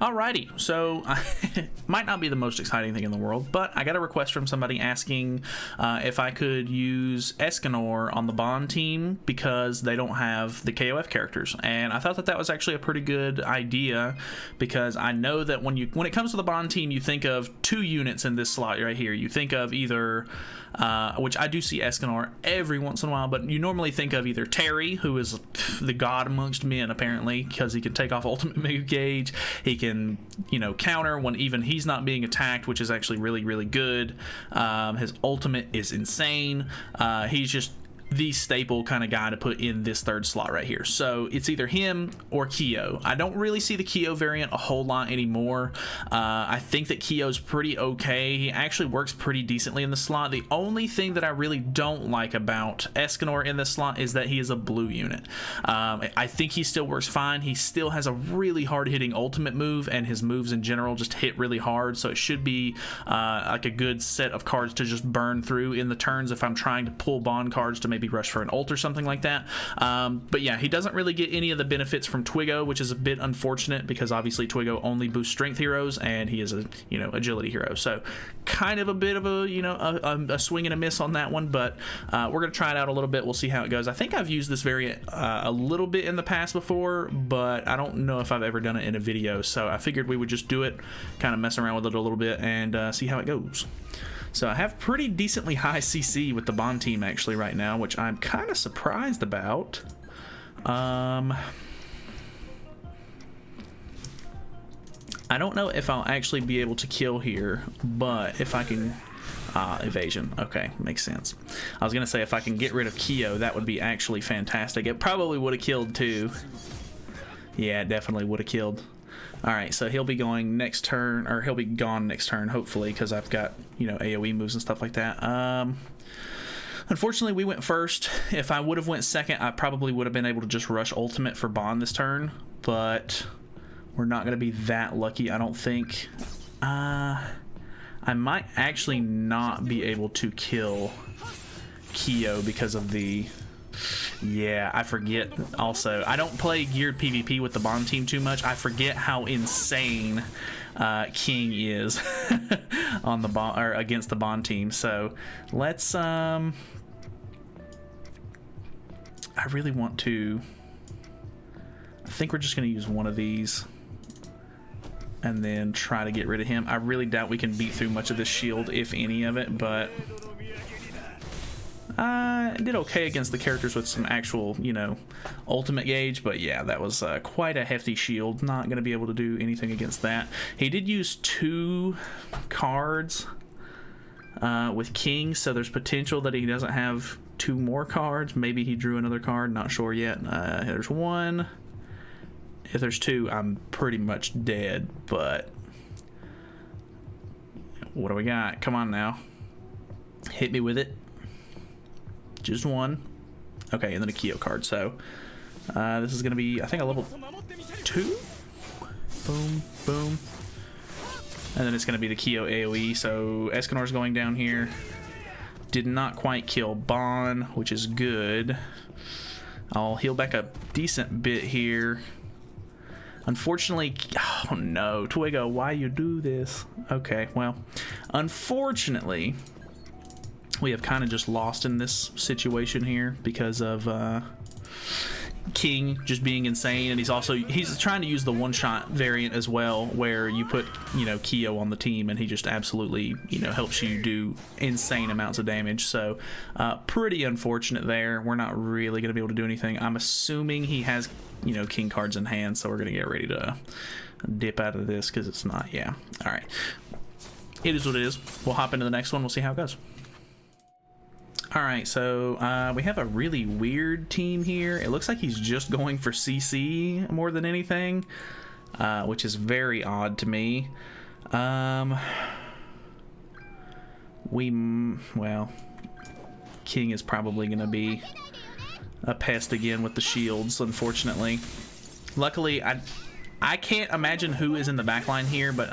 Alrighty, so might not be the most exciting thing in the world, but I got a request from somebody asking if I could use Escanor on the Bond team because they don't have the KOF characters, and I thought that that was actually a pretty good idea because I know that when it comes to the Bond team, you think of two units in this slot right here. You think of either which I do see Escanor every once in a while, but you normally think of either Terry, who is the god amongst men apparently, because he can take off ultimate move gauge, he can, you know, counter when even he's not being attacked, which is actually really, really good. His ultimate is insane. He's just the staple kind of guy to put in this third slot right here. So it's either him or Kyo. I don't really see the Kyo variant a whole lot anymore. I think that Kyo's pretty okay. He actually works pretty decently in the slot. The only thing that I really don't like about Escanor in this slot is that he is a blue unit. I think he still works fine. He still has a really hard-hitting ultimate move, and his moves in general just hit really hard, so it should be like a good set of cards to just burn through in the turns if I'm trying to pull Bond cards to maybe rush for an ult or something like that. But yeah, he doesn't really get any of the benefits from Twiggo, which is a bit unfortunate because obviously Twiggo only boosts strength heroes and he is a, you know, agility hero. So kind of a bit of a, you know, a swing and a miss on that one, but we're going to try it out a little bit. We'll see how it goes. I think I've used this variant a little bit in the past before, but I don't know if I've ever done it in a video. So I figured we would just do it, kind of mess around with it a little bit and see how it goes. So I have pretty decently high CC with the Bond team actually right now, which I'm kind of surprised about. I don't know if I'll actually be able to kill here, but if I can... evasion. Okay, makes sense. I was going to say if I can get rid of Kyo, that would be actually fantastic. It probably would have killed too. Yeah, it definitely would have killed. Alright, so he'll be going next turn, or he'll be gone next turn, hopefully, because I've got, you know, AoE moves and stuff like that. Unfortunately, we went first. If I would have went second, I probably would have been able to just rush ultimate for Bond this turn, but we're not going to be that lucky, I don't think. I might actually not be able to kill Kyo because of the... Yeah, I forget also. I don't play geared PvP with the Bond team too much. I forget how insane King is on the Bond or against the Bond team. So let's I really want to... I think we're just gonna use one of these and then try to get rid of him. I really doubt we can beat through much of this shield, if any of it, but I did okay against the characters with some actual, you know, ultimate gauge, but yeah, that was quite a hefty shield. Not going to be able to do anything against that. He did use 2 cards with King, so there's potential that he doesn't have 2 more cards. Maybe he drew another card, not sure yet. There's 1. If there's 2, I'm pretty much dead, but what do we got? Come on now. Hit me with it. Just 1. Okay, and then a Kyo card. So this is going to be, I think, a level 2. Boom, boom. And then it's going to be the Kyo AoE. So Escanor's going down here. Did not quite kill Bond, which is good. I'll heal back a decent bit here. Unfortunately, oh no, Twiggo, why you do this? Okay, well, unfortunately, we have kind of just lost in this situation here because of King just being insane, and he's trying to use the one-shot variant as well, where you put, you know, Kyo on the team and he just absolutely, you know, helps you do insane amounts of damage. So pretty unfortunate there. We're not really going to be able to do anything. I'm assuming he has, you know, King cards in hand, so we're going to get ready to dip out of this because it's not. Yeah, all right, it is what it is. We'll hop into the next one. We'll see how it goes. Alright, so we have a really weird team here. It looks like he's just going for CC more than anything, which is very odd to me. Well, King is probably going to be a pest again with the shields, unfortunately. Luckily, I can't imagine who is in the backline here, but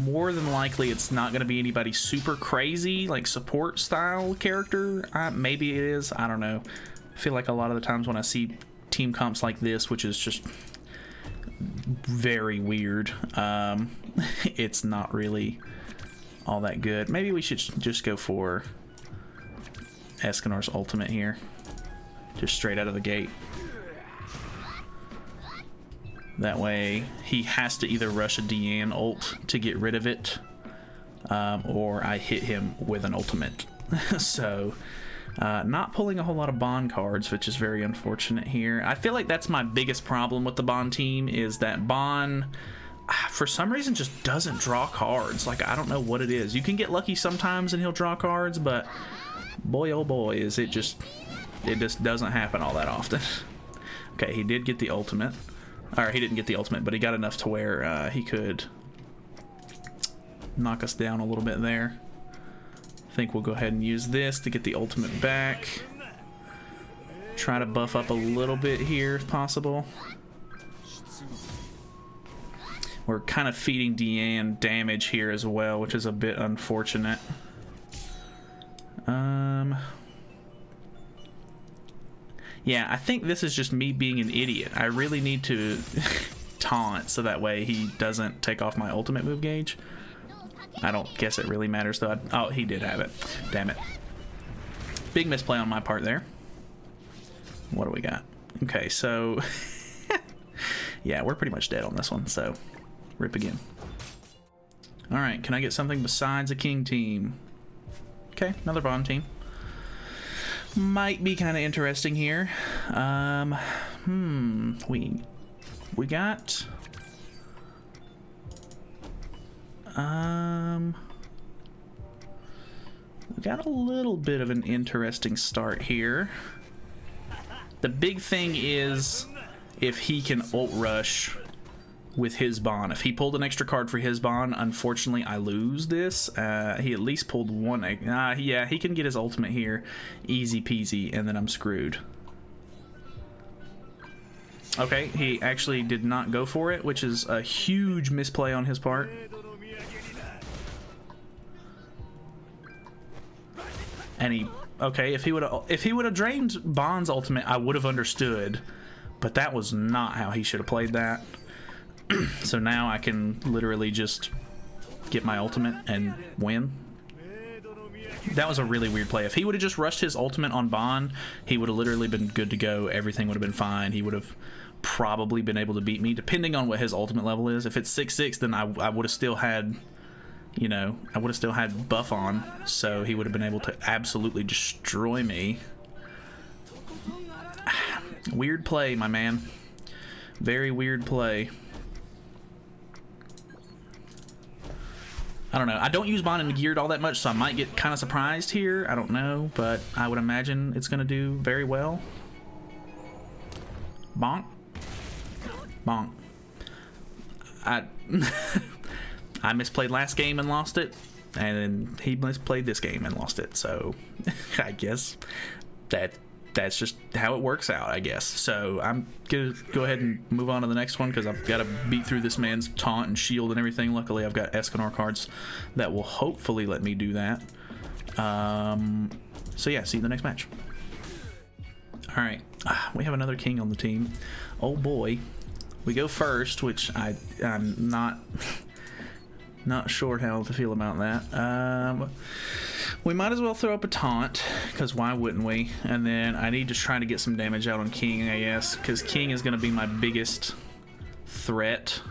more than likely it's not going to be anybody super crazy, like support style character. Maybe it is, I don't know. I feel like a lot of the times when I see team comps like this, which is just very weird. It's not really all that good. Maybe we should just go for Escanor's ultimate here. Just straight out of the gate. That way, he has to either rush a Deanne ult to get rid of it, or I hit him with an ultimate. So, not pulling a whole lot of Bond cards, which is very unfortunate here. I feel like that's my biggest problem with the Bond team, is that Bond, for some reason, just doesn't draw cards. Like, I don't know what it is. You can get lucky sometimes and he'll draw cards, but boy, oh boy, it just doesn't happen all that often. Okay, he did get the ultimate. Or he didn't get the ultimate, but he got enough to where he could knock us down a little bit there. I think we'll go ahead and use this to get the ultimate back. Try to buff up a little bit here if possible. We're kind of feeding Deanne damage here as well, which is a bit unfortunate. Yeah, I think this is just me being an idiot. I really need to taunt so that way he doesn't take off my ultimate move gauge. I don't guess it really matters though. Oh, he did have it. Damn it. Big misplay on my part there. What do we got? Okay, so yeah, we're pretty much dead on this one, so rip again. Alright, can I get something besides a king team? Okay, another Bond team. Might be kind of interesting here. We got we got a little bit of an interesting start here. The big thing is if he can ult rush with his Bond. If he pulled an extra card for his Bond, unfortunately I lose this. He at least pulled one. Yeah, he can get his ultimate here. Easy peasy, and then I'm screwed. Okay, he actually did not go for it, which is a huge misplay on his part. And he... Okay, if he would have drained Bond's ultimate, I would have understood. But that was not how he should have played that. So now I can literally just get my ultimate and win. That was a really weird play. If he would have just rushed his ultimate on Bond, he would have literally been good to go. Everything would have been fine. He would have probably been able to beat me, depending on what his ultimate level is. If it's 6/6, then I would have still had, you know, I would have still had buff on, so he would have been able to absolutely destroy me. Weird play, my man. Very weird play. I don't know. I don't use Bond and geared all that much, so I might get kind of surprised here. I don't know, but I would imagine it's going to do very well. Bonk. Bonk. I misplayed last game and lost it, and then he misplayed this game and lost it, so I guess that's just how it works out, I guess. So I'm gonna go ahead and move on to the next one because I've got to beat through this man's taunt and shield and everything. Luckily, I've got Escanor cards that will hopefully let me do that. So yeah, see you in the next match. All right, we have another king on the team. Oh boy, we go first, which I'm not sure how to feel about that. We might as well throw up a taunt, because why wouldn't we? And then I need to try to get some damage out on King, I guess, because King is going to be my biggest threat.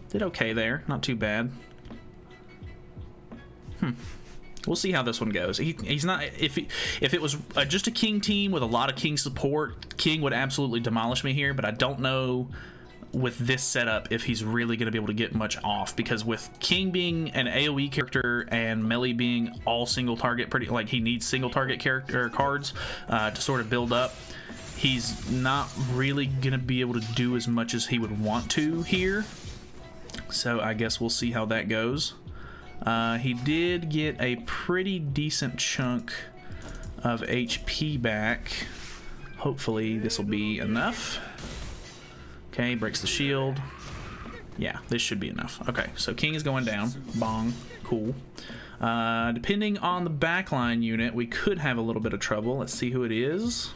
Did okay there, not too bad. We'll see how this one goes. He's not. If it was just a King team with a lot of King support, King would absolutely demolish me here, but I don't know with this setup if he's really going to be able to get much off, because with King being an AoE character and Melee being all single target, pretty like he needs single target character cards to sort of build up, he's not really going to be able to do as much as he would want to here. So I guess we'll see how that goes. He did get a pretty decent chunk of HP back. Hopefully this will be enough. Okay, breaks the shield. Yeah, this should be enough. Okay, so King is going down. Bong. Cool. Depending on the backline unit, we could have a little bit of trouble. Let's see who it is.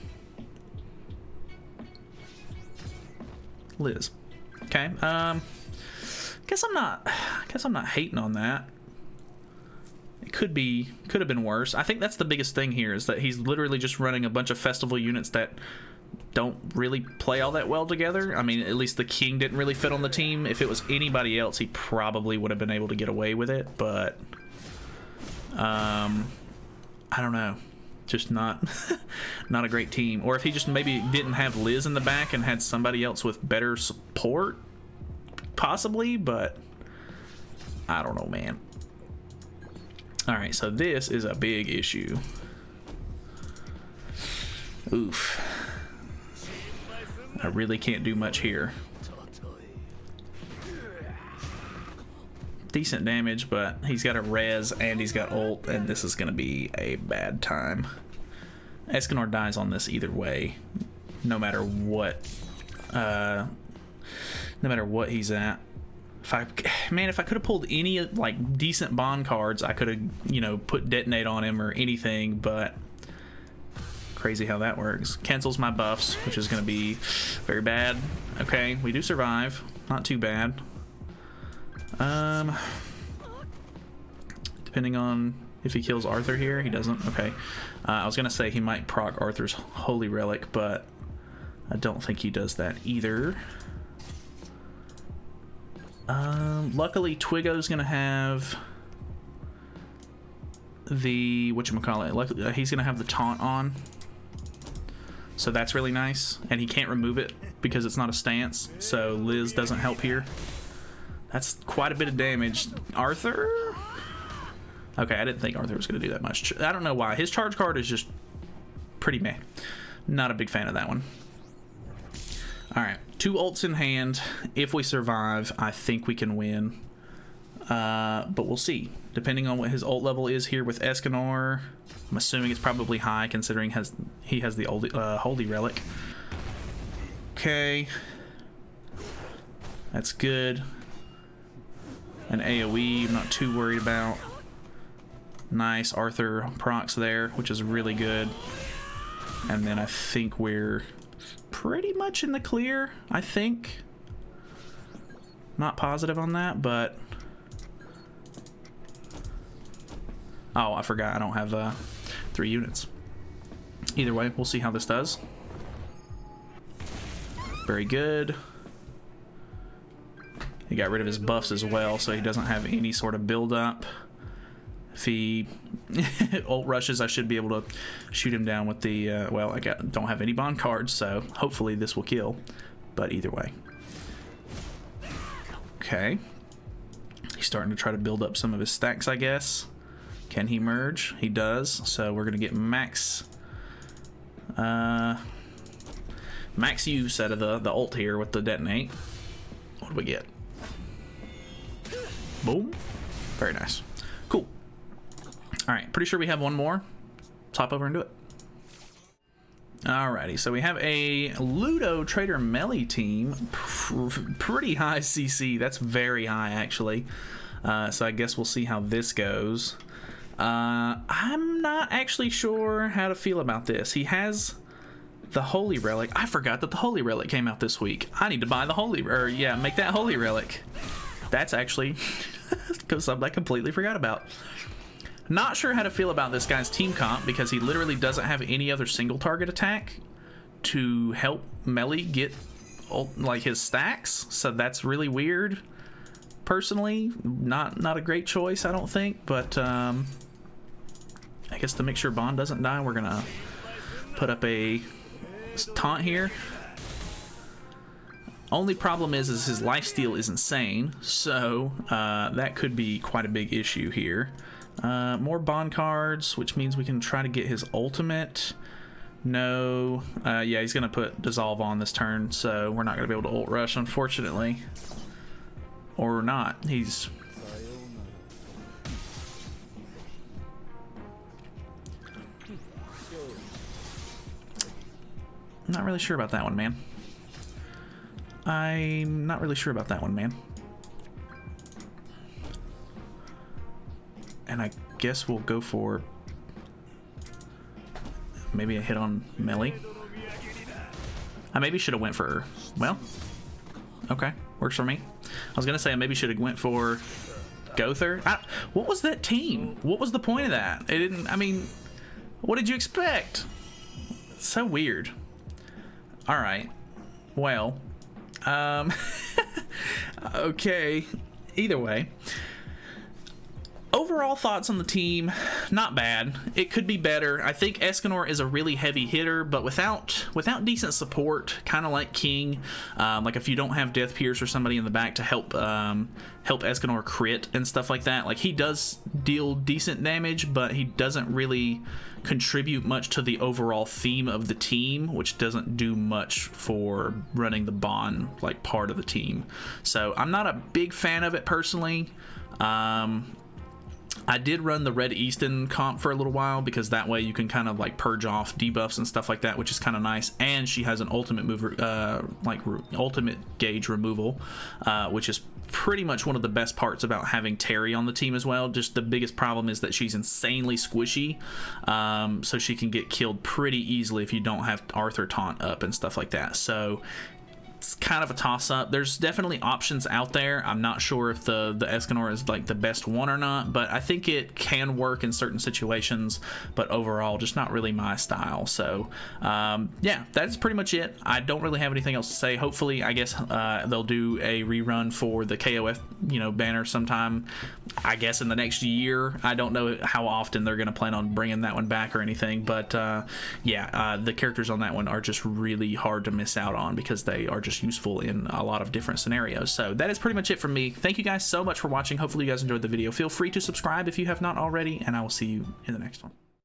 Liz. Okay. Guess I'm not hating on that. It could have been worse. I think that's the biggest thing here, is that he's literally just running a bunch of festival units that don't really play all that well together. I mean, at least the king didn't really fit on the team. If it was anybody else, he probably would have been able to get away with it, but I don't know. Just not not a great team. Or if he just maybe didn't have Liz in the back and had somebody else with better support, possibly, but I don't know, man. Alright, so this is a big issue. Oof. I really can't do much here. Decent damage, but he's got a res and he's got ult, and this is going to be a bad time. Escanor dies on this either way, no matter what he's at. If I could have pulled any like decent bond cards, I could have, you know, put detonate on him or anything, but crazy how that works. Cancels my buffs, which is going to be very bad. Okay, we do survive. Not too bad. Depending on if he kills Arthur here, he doesn't. Okay. I was gonna say he might proc Arthur's Holy Relic, but I don't think he does that either. Luckily, Twiggo's gonna have the whatchamacallit. He's gonna have the taunt on, so that's really nice, and he can't remove it because it's not a stance. So Liz doesn't help here. That's quite a bit of damage. Arthur? Okay, I didn't think Arthur was going to do that much. I don't know why. His charge card is just pretty meh. Not a big fan of that one. Alright, 2 ults in hand. If we survive, I think we can win. But we'll see. Depending on what his ult level is here with Escanor. I'm assuming it's probably high, considering he has the Holy Relic. Okay. That's good. An AoE, I'm not too worried about. Nice, Arthur procs there, which is really good. And then I think we're pretty much in the clear, I think. Not positive on that, but... Oh, I forgot, I don't have 3 units. Either way, we'll see how this does. Very good. He got rid of his buffs as well, so he doesn't have any sort of build-up. If he ult rushes, I should be able to shoot him down with the... well, I don't have any bond cards, so hopefully this will kill. But either way. Okay. He's starting to try to build up some of his stacks, I guess. Can he merge? He does, so we're going to get max... max use out of the ult here with the detonate. What do we get? Boom. Very nice. Cool. Alright, pretty sure we have one more. Let's hop over and do it. Alrighty, so we have a Ludo Trader Melee team. Pretty high CC. That's very high, actually. So I guess we'll see how this goes. I'm not actually sure how to feel about this. He has the Holy Relic. I forgot that the Holy Relic came out this week. I need to buy the make that Holy Relic. That's actually something I completely forgot about. Not sure how to feel about this guy's team comp, because he literally doesn't have any other single target attack to help Melee get like his stacks, so that's really weird. Personally, not a great choice, I don't think, but I guess to make sure Bond doesn't die, we're gonna put up a taunt here. Only problem is his lifesteal is insane, so that could be quite a big issue here. More bond cards, which means we can try to get his ultimate. No. Yeah, he's going to put Dissolve on this turn, so we're not going to be able to ult rush, unfortunately. Or not. He's... not really sure about that one, man. I'm not really sure about that one, man. And I guess we'll go for maybe a hit on Melee. I maybe should have went for, well, Okay, works for me. I was gonna say I maybe should have went for Gother. What was that team? What was the point of that? It didn't. I mean, what did you expect? It's so weird. All right. Well. Okay. Either way. Overall thoughts on the team, not bad. It could be better. I think Escanor is a really heavy hitter, but without decent support, kind of like King, like if you don't have Death Pierce or somebody in the back to help Escanor crit and stuff like that, like he does deal decent damage, but he doesn't really contribute much to the overall theme of the team, which doesn't do much for running the Bond like part of the team. So I'm not a big fan of it personally. I did run the Red Easton comp for a little while because that way you can kind of like purge off debuffs and stuff like that, which is kind of nice. And she has an ultimate mover, ultimate gauge removal, which is pretty much one of the best parts about having Terry on the team as well. Just the biggest problem is that she's insanely squishy, so she can get killed pretty easily if you don't have Arthur taunt up and stuff like that. So it's kind of a toss-up. There's definitely options out there. I'm not sure if the Escanor is like the best one or not, but I think it can work in certain situations, but overall just not really my style. So yeah, that's pretty much it. I don't really have anything else to say. Hopefully, I guess they'll do a rerun for the KOF banner sometime, I guess in the next year. I don't know how often they're going to plan on bringing that one back or anything, but yeah, the characters on that one are just really hard to miss out on because they are just useful in a lot of different scenarios. So that is pretty much it from me. Thank you guys so much for watching. Hopefully you guys enjoyed the video. Feel free to subscribe if you have not already, and I will see you in the next one.